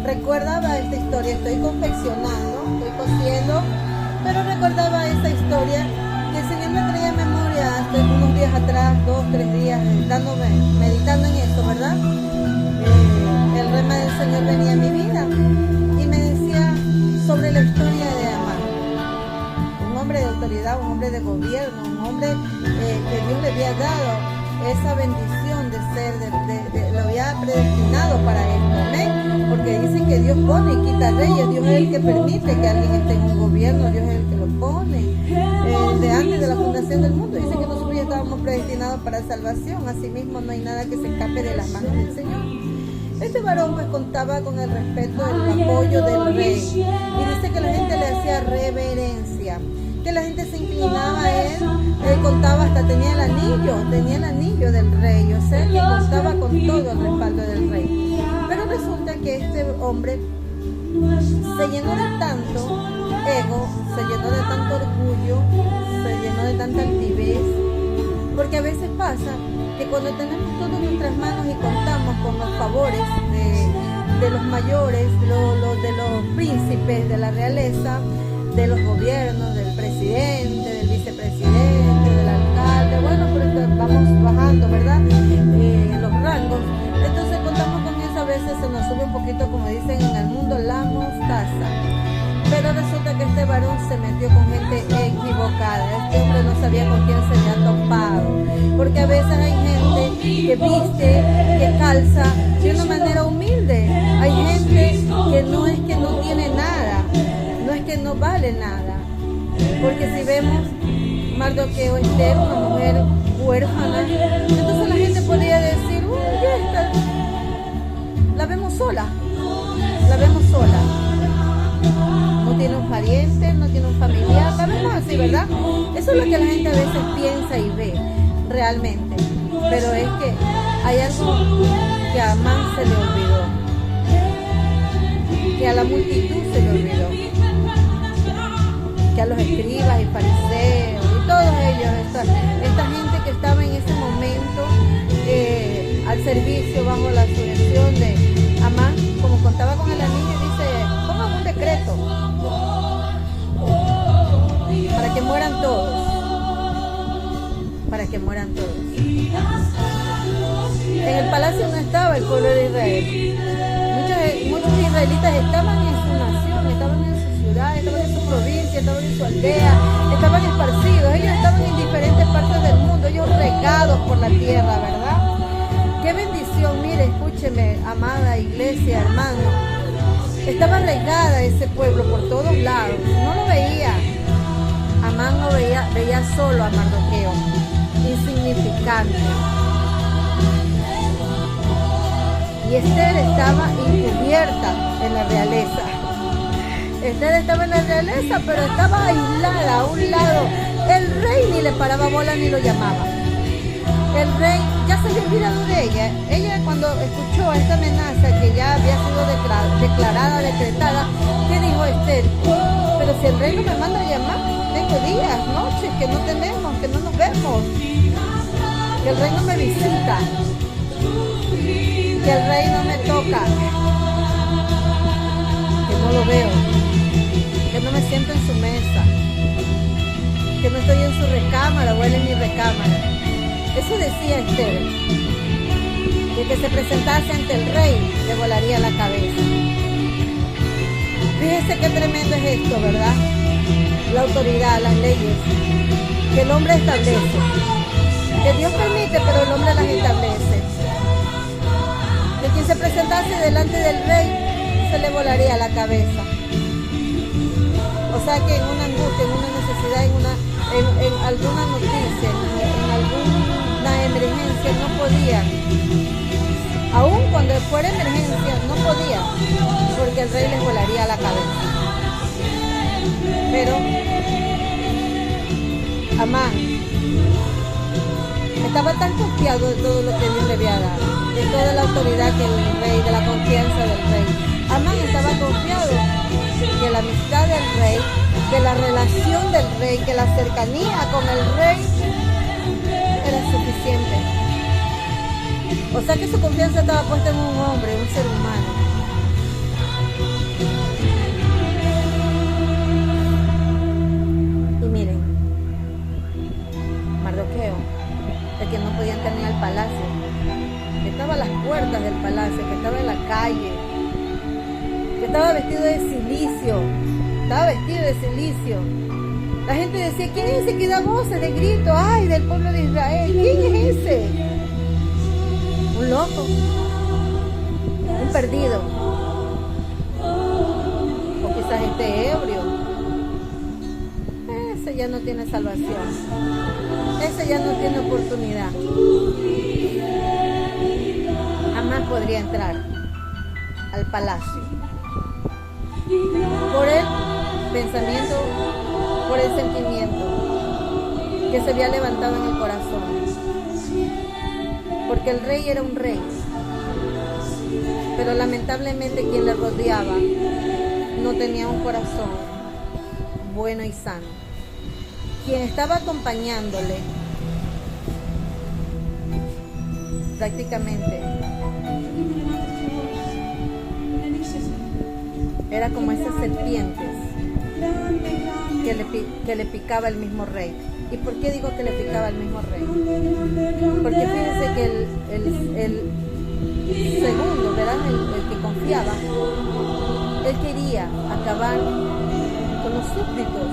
recordaba esta historia. Estoy confeccionando, estoy cosiendo, pero recordaba esta historia que el Señor me traía a memoria hasta unos días atrás, 2, 3 días, meditando en eso, ¿verdad? El rema del Señor venía a mi vida y me decía sobre la historia de Amán, un hombre de autoridad, un hombre de gobierno, un hombre que Dios le había dado esa bendición de ser, lo había predestinado para esto, amén, porque dicen que Dios pone y quita reyes, Dios es el que permite que alguien esté en un gobierno, Dios es el que lo pone, de antes de la fundación del mundo, dice que nosotros ya estábamos predestinados para salvación, asimismo no hay nada que se escape de las manos del Señor. Este varón pues contaba con el respeto, el apoyo del rey, y dice que la gente le hacía reverencia, que la gente se inclinaba a él, contaba hasta tenía el anillo del rey, o sea que contaba con todo el respaldo del rey. Pero resulta que este hombre se llenó de tanto ego, se llenó de tanto orgullo, se llenó de tanta altivez, porque a veces pasa que cuando tenemos todo en nuestras manos y contamos con los favores de los mayores, de los príncipes de la realeza, de los gobiernos, del presidente, del vicepresidente, del alcalde, bueno, pero vamos bajando, ¿verdad? Los rangos. Entonces contamos con eso, a veces se nos sube un poquito, como dicen en el mundo, la mostaza. Pero resulta que este varón se metió con gente equivocada. Este hombre no sabía con quién se había topado. Porque a veces hay gente que viste, que calza de una manera humilde. Hay gente que no es que no tiene nada, no es que no vale nada. Porque si vemos Mardoqueo, Esther, una mujer huérfana, entonces la gente podría decir, uy, esta, la vemos sola. No tiene un pariente, no tiene un familiar, la vemos así, ¿verdad? Eso es lo que la gente a veces piensa y ve realmente. Pero es que hay algo que a Amán se le olvidó, que a la multitud se le olvidó, que a los escribas y fariseos y todos ellos, esta gente que estaba en ese momento al servicio bajo la sujeción de Amán, como contaba con el anillo, dice, pongan un decreto para que mueran todos, En el palacio no estaba el pueblo de Israel. Muchos israelitas estaban en su nación, estaban en su ciudad, estaban en su provincia, estaban en su aldea, estaban esparcidos, ellos estaban en diferentes partes del mundo, ellos regados por la tierra, ¿verdad? Qué bendición, mire, escúcheme, amada iglesia, hermano. Estaba regada ese pueblo por todos lados, no lo veía. Amán no veía solo a Mardoqueo, insignificante. Y Esther estaba encubierta en la realeza. Esther estaba en la realeza, pero estaba aislada a un lado. El rey ni le paraba bola ni lo llamaba. El rey ya se había olvidado de ella. Ella cuando escuchó esta amenaza que ya había sido declarada, decretada, ¿qué dijo Esther? Pero si el rey no me manda a llamar, tengo días, noches que no tenemos, que no nos vemos, que el rey no me visita, que el rey no me toca, que no lo veo, que no me siento en su mesa, que no estoy en su recámara o él en mi recámara. Eso decía Esther, de que se presentase ante el rey, le volaría la cabeza. Fíjese qué tremendo es esto, ¿verdad? La autoridad, las leyes, que el hombre establece, que Dios permite, pero el hombre las establece. Que quien se presentase delante del rey, se le volaría la cabeza. O sea que en una angustia, en una necesidad, en alguna noticia, en alguna emergencia, no podía. Aún cuando fuera emergencia, no podía, porque el rey les volaría la cabeza. Pero Amán estaba tan confiado de todo lo que Dios le había dado, de toda la autoridad que el rey, de la confianza del rey. Amán estaba confiado que la amistad del rey, que la relación del rey, que la cercanía con el rey era suficiente. O sea que su confianza estaba puesta en un hombre, un ser humano. calle, que estaba vestido de cilicio, La gente decía, ¿quién es ese que da voces de grito? ¡Ay, del pueblo de Israel! ¿Quién es ese? Un loco, un perdido, o quizás esté ebrio. Ese ya no tiene salvación, ese ya no tiene oportunidad, jamás podría entrar al palacio por el pensamiento, por el sentimiento que se había levantado en el corazón, porque el rey era un rey, pero lamentablemente quien le rodeaba no tenía un corazón bueno y sano. Quien estaba acompañándole prácticamente era como esas serpientes que le picaba el mismo rey. ¿Y por qué digo que le picaba el mismo rey? Porque fíjense que el segundo, ¿verdad? El que confiaba, él quería acabar con los súbditos.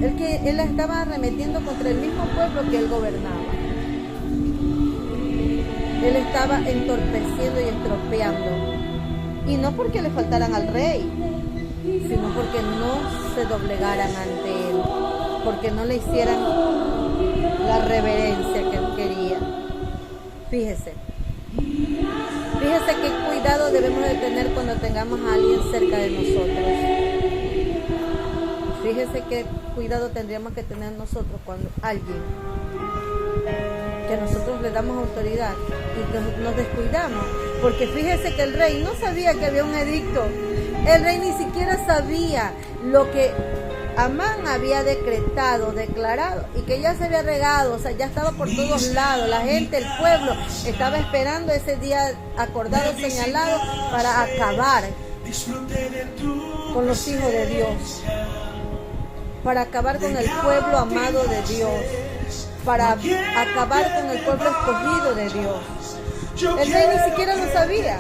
Él estaba arremetiendo contra el mismo pueblo que él gobernaba. Él estaba entorpeciendo y estropeando. Y no porque le faltaran al rey, sino porque no se doblegaran ante él, porque no le hicieran la reverencia que él quería. Fíjese qué cuidado debemos de tener cuando tengamos a alguien cerca de nosotros. Fíjese qué cuidado tendríamos que tener nosotros cuando alguien que nosotros le damos autoridad y nos descuidamos, porque fíjese que el rey no sabía que había un edicto, el rey ni siquiera sabía lo que Amán había decretado, declarado, y que ya se había regado, o sea, ya estaba por todos lados, la gente, el pueblo, estaba esperando ese día acordado, señalado, para acabar con los hijos de Dios, para acabar con el pueblo amado de Dios, para acabar con el pueblo escogido de Dios. El rey ni siquiera lo sabía.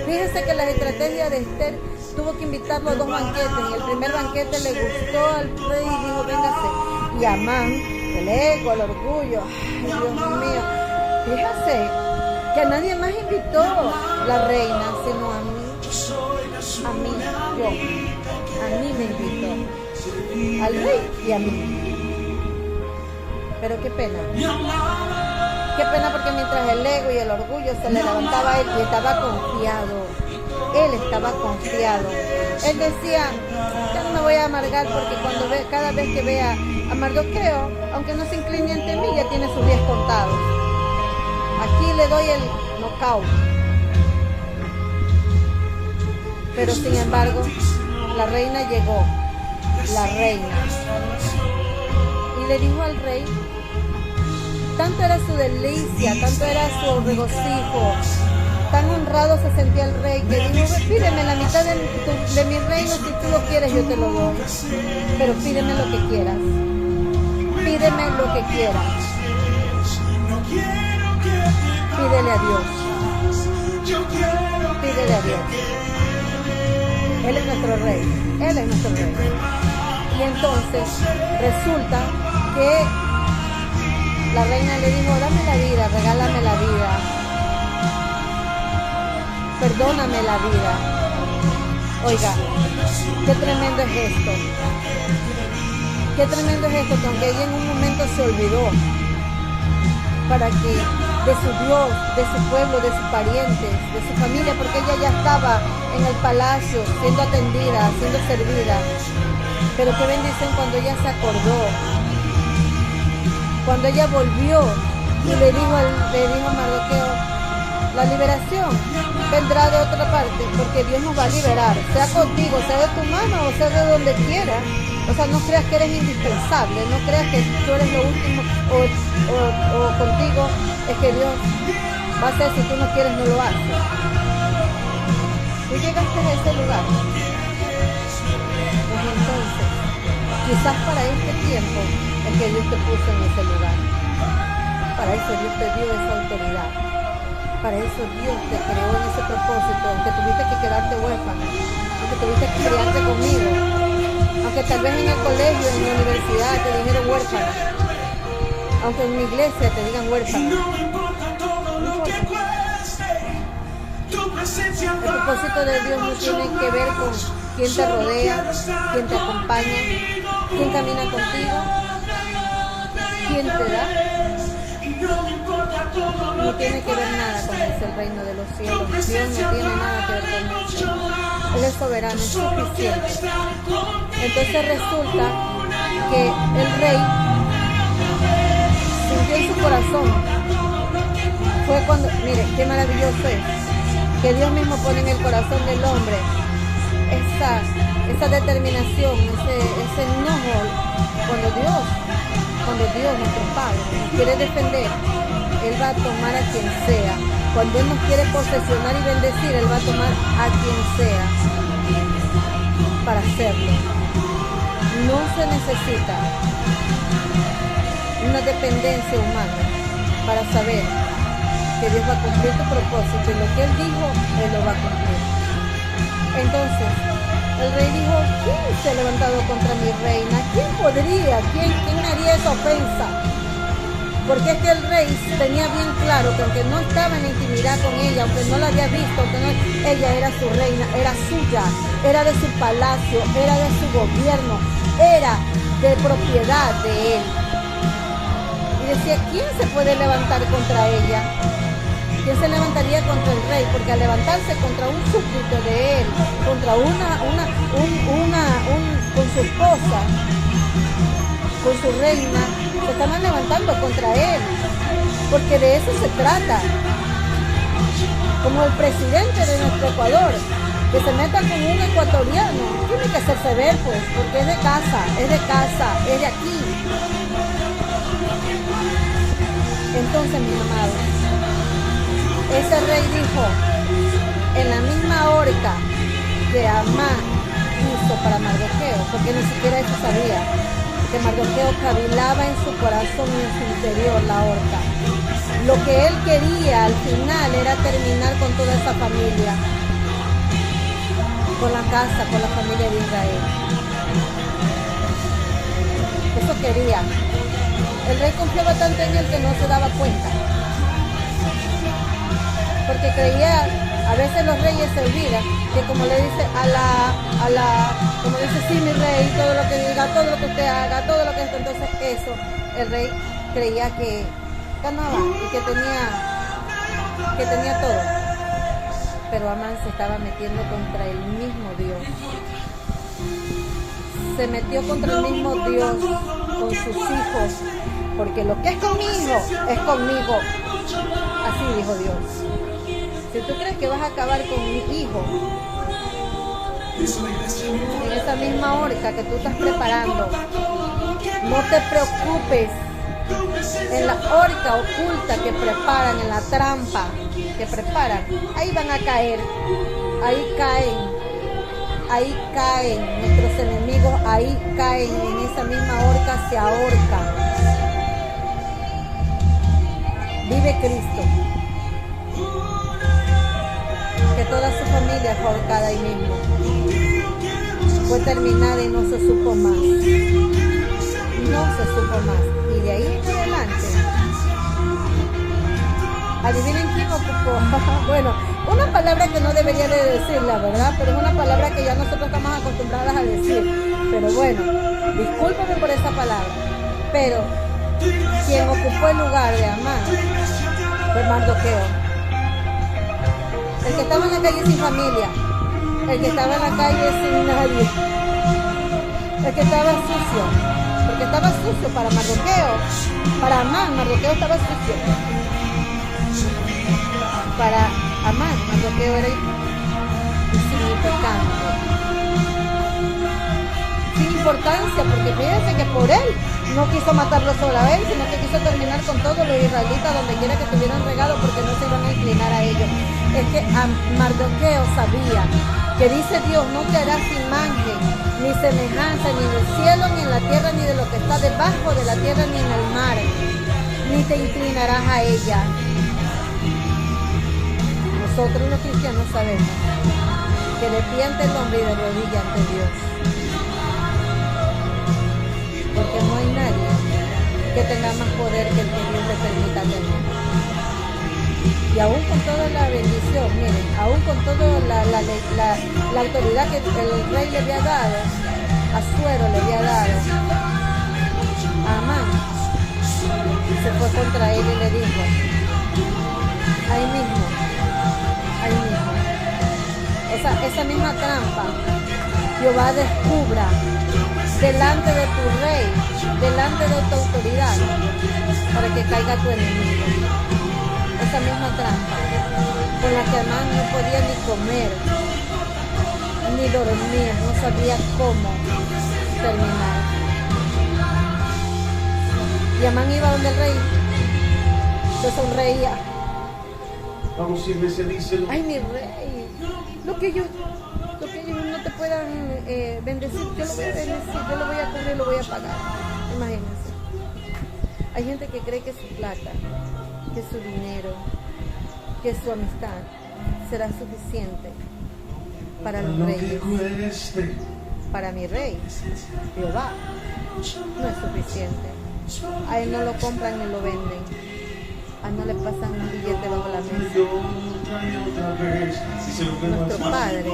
Fíjese que la estrategia de Esther tuvo que invitarlo a 2 banquetes. En el primer banquete le gustó al rey y dijo, véngase. Y Amán, el ego, el orgullo, ay, Dios mío, fíjese que a nadie más invitó la reina, sino a mí, a mí me invitó, al rey y a mí. Pero qué pena porque mientras el ego y el orgullo se le levantaba a él y estaba confiado, él decía, yo no me voy a amargar porque cada vez que vea a Mardoqueo, aunque no se incline ante mí, ya tiene sus días contados. Aquí le doy el knockout. Pero sin embargo, la reina llegó, y le dijo al rey, tanto era su delicia, tanto era su regocijo, tan honrado se sentía el rey, que dijo, pídeme la mitad de mi reino, si tú lo quieres yo te lo doy, pero pídeme lo que quieras, pídele a Dios, Él es nuestro rey, y entonces resulta que la reina le dijo, dame la vida, regálame la vida, perdóname la vida. Oiga, qué tremendo es esto. Que aunque ella en un momento se olvidó, para que de su Dios, de su pueblo, de sus parientes, de su familia, porque ella ya estaba en el palacio, siendo atendida, siendo servida. Pero qué bendición cuando ella se acordó, cuando ella volvió y le dijo a Mardoqueo, la liberación vendrá de otra parte, porque Dios nos va a liberar, sea contigo, sea de tu mano o sea de donde quiera. O sea, no creas que eres indispensable, no creas que tú eres lo último o contigo es que Dios va a hacer, si tú no quieres no lo hace. Tú llegaste a ese lugar. Pues entonces, quizás para este tiempo es que Dios te puso en ese lugar. Para eso Dios te dio esa autoridad. Para eso Dios te creó en ese propósito, que tuviste que quedarte huérfana, que tuviste que criarte conmigo, aunque tal vez en el colegio, en la universidad te dijeron huérfana, aunque en mi iglesia te digan huérfana. El propósito de Dios no tiene que ver con quién te rodea, quién te acompaña, quién camina contigo, quién te da. No tiene que ver nada con el reino de los cielos. Dios no tiene nada que ver con eso. Él es soberano, es suficiente. Entonces resulta que el rey sintió en su corazón. Fue cuando, mire, qué maravilloso es que Dios mismo pone en el corazón del hombre esa determinación, ese enojo. Cuando Dios, nuestro Padre, nos quiere defender, Él va a tomar a quien sea. Cuando Él nos quiere posesionar y bendecir, Él va a tomar a quien sea para hacerlo. No se necesita una dependencia humana para saber que Dios va a cumplir tu propósito, y lo que Él dijo, Él lo va a cumplir. Entonces, el rey dijo, ¿quién se ha levantado contra mi reina? ¿Quién podría? ¿Quién me haría esa ofensa? Porque es que el rey tenía bien claro que aunque no estaba en intimidad con ella, aunque no la había visto, ella era su reina, era suya, era de su palacio, era de su gobierno, era de propiedad de él. Y decía, ¿quién se puede levantar contra ella? ¿Quién se levantaría contra el rey? Porque al levantarse contra un súbdito de él, contra con su esposa, con su reina, se estaban levantando contra él, porque de eso se trata. Como el presidente de nuestro Ecuador, que se meta con un ecuatoriano, tiene que hacerse ver, pues, porque es de casa, es de aquí. Entonces, mis amados, ese rey dijo, en la misma horca que Amán hizo para Mardoqueo, porque ni siquiera eso sabía, que Mardoqueo cavilaba en su corazón y en su interior la horca. Lo que él quería al final era terminar con toda esa familia, con la casa, con la familia de Israel. Eso quería. El rey confiaba tanto en él que no se daba cuenta, porque creía, a veces los reyes se olvidan que como le dice como dice, sí mi rey, todo lo que diga, todo lo que usted haga, todo lo que esto, entonces eso, el rey creía que ganaba y que tenía todo. Pero Amán se estaba metiendo contra el mismo Dios. Se metió contra el mismo Dios con sus hijos, porque lo que es conmigo es conmigo. Así dijo Dios. Si tú crees que vas a acabar con mi hijo, en esa misma horca que tú estás preparando, no te preocupes. En la horca oculta que preparan, en la trampa que preparan, ahí van a caer, ahí caen nuestros enemigos, ahí caen, en esa misma horca se ahorcan. Vive Cristo, que toda su familia fue ahorcada ahí mismo, fue terminada y no se supo más, y de ahí en adelante, adivinen quién ocupó. Bueno, una palabra que no debería de decirla, ¿verdad? Pero es una palabra que ya nosotros estamos acostumbradas a decir. Pero bueno, discúlpame por esa palabra. Pero quien ocupó el lugar de Amán fue Mardoqueo. El que estaba en la calle sin familia, el que estaba en la calle sin nadie, el que estaba sucio, porque estaba sucio para Mardoqueo. Para Amán, Mardoqueo estaba sucio. Para Amán, Mardoqueo era insignificante, sin importancia, porque fíjense que por él no quiso matarlo solo a él, sino que quiso terminar con todos los israelitas donde quiera que estuvieran regados, porque no se iban a inclinar a ellos. Es que Mardoqueo sabía que dice Dios, no te harás imagen ni semejanza ni del cielo, ni en la tierra, ni de lo que está debajo de la tierra, ni en el mar, ni te inclinarás a ella. nosotros los cristianos sabemos que de pie ante el hombre y de rodilla ante Dios, porque no hay nadie que tenga más poder que el que Dios le permita tener. Y aún con toda la bendición, miren, aún con toda la autoridad que el rey le había dado, Asuero le había dado, Amán se fue contra él y le dijo, ahí mismo, esa misma trampa, Jehová descubra delante de tu rey, delante de tu autoridad, para que caiga tu enemigo. Esa misma trampa, con la que Amán no podía ni comer, ni dormir, no sabía cómo terminar. Y Amán iba donde el rey, se sonreía. Ay, mi rey, lo que ellos no te puedan bendecir, yo lo voy a bendecir, yo lo voy a cubrir, lo voy a pagar. Imagínense. Hay gente que cree que su plata, que su dinero, que su amistad será suficiente para los reyes. Para mi rey, Jehová, no es suficiente. A él no lo compran ni lo venden. A él no le pasan un billete bajo la mesa. Nuestro Padre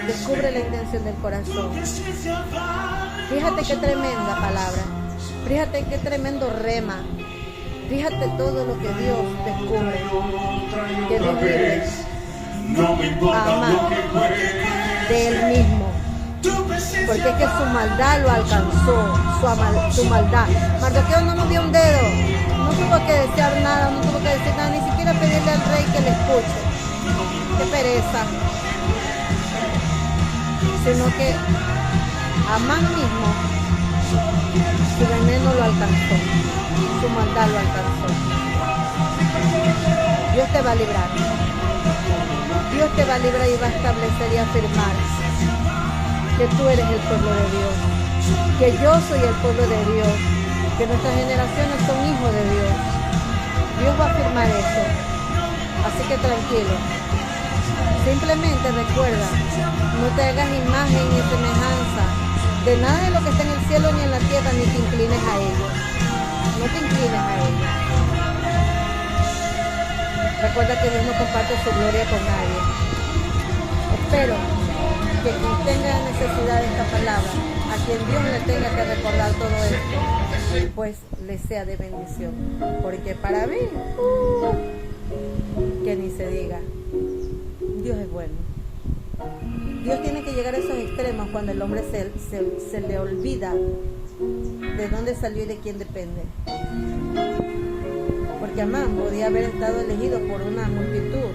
descubre la intención del corazón. Fíjate qué tremenda palabra. Fíjate qué tremendo rema. Fíjate todo lo que Dios descubre. Que Dios libre a Amán de él mismo. Porque es que su maldad lo alcanzó. Su maldad. Mardoqueo no movió un dedo. No tuvo que desear nada. No tuvo que decir nada. Ni siquiera pedirle al rey que le escuche. Qué pereza. Sino que Amán mismo, su veneno lo alcanzó, su maldad lo alcanzó. Dios te va a librar. Dios te va a librar y va a establecer y afirmar que tú eres el pueblo de Dios, que yo soy el pueblo de Dios, que nuestras generaciones son hijos de Dios. Dios va a afirmar eso. Así que tranquilo. Simplemente recuerda, no te hagas imagen ni semejanza de nada de lo que está en el cielo ni en la tierra, ni te inclines a ellos. No te inclines a ellos. Recuerda que Dios no comparte su gloria con nadie. Espero que quien tenga necesidad de esta palabra, a quien Dios le tenga que recordar todo esto, pues le sea de bendición. Porque para mí, que ni se diga, Dios es bueno. Dios tiene que llegar a esos extremos cuando el hombre se le olvida de dónde salió y de quién depende. Porque Amán podía haber estado elegido por una multitud,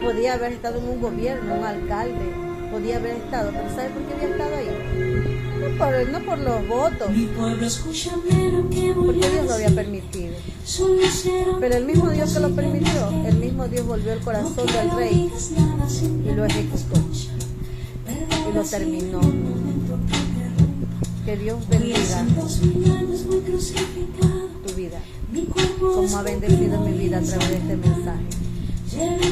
podía haber estado en un gobierno, un alcalde, podía haber estado, pero ¿sabe por qué había estado ahí? No por los votos, porque Dios lo había permitido. Pero el mismo Dios que lo permitió, el mismo Dios volvió el corazón del rey y lo ejecutó y lo terminó. Que Dios bendiga tu vida, como ha bendecido mi vida a través de este mensaje.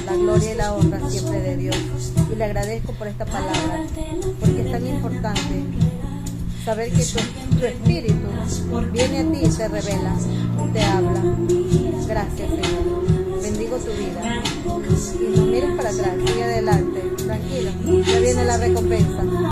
La gloria y la honra siempre de Dios. Y le agradezco por esta palabra, porque es tan importante saber que tu espíritu viene a ti y te revela, te habla. Gracias, Señor. Bendigo tu vida. Y no mires para atrás, sigue adelante. Tranquilo, ya viene la recompensa.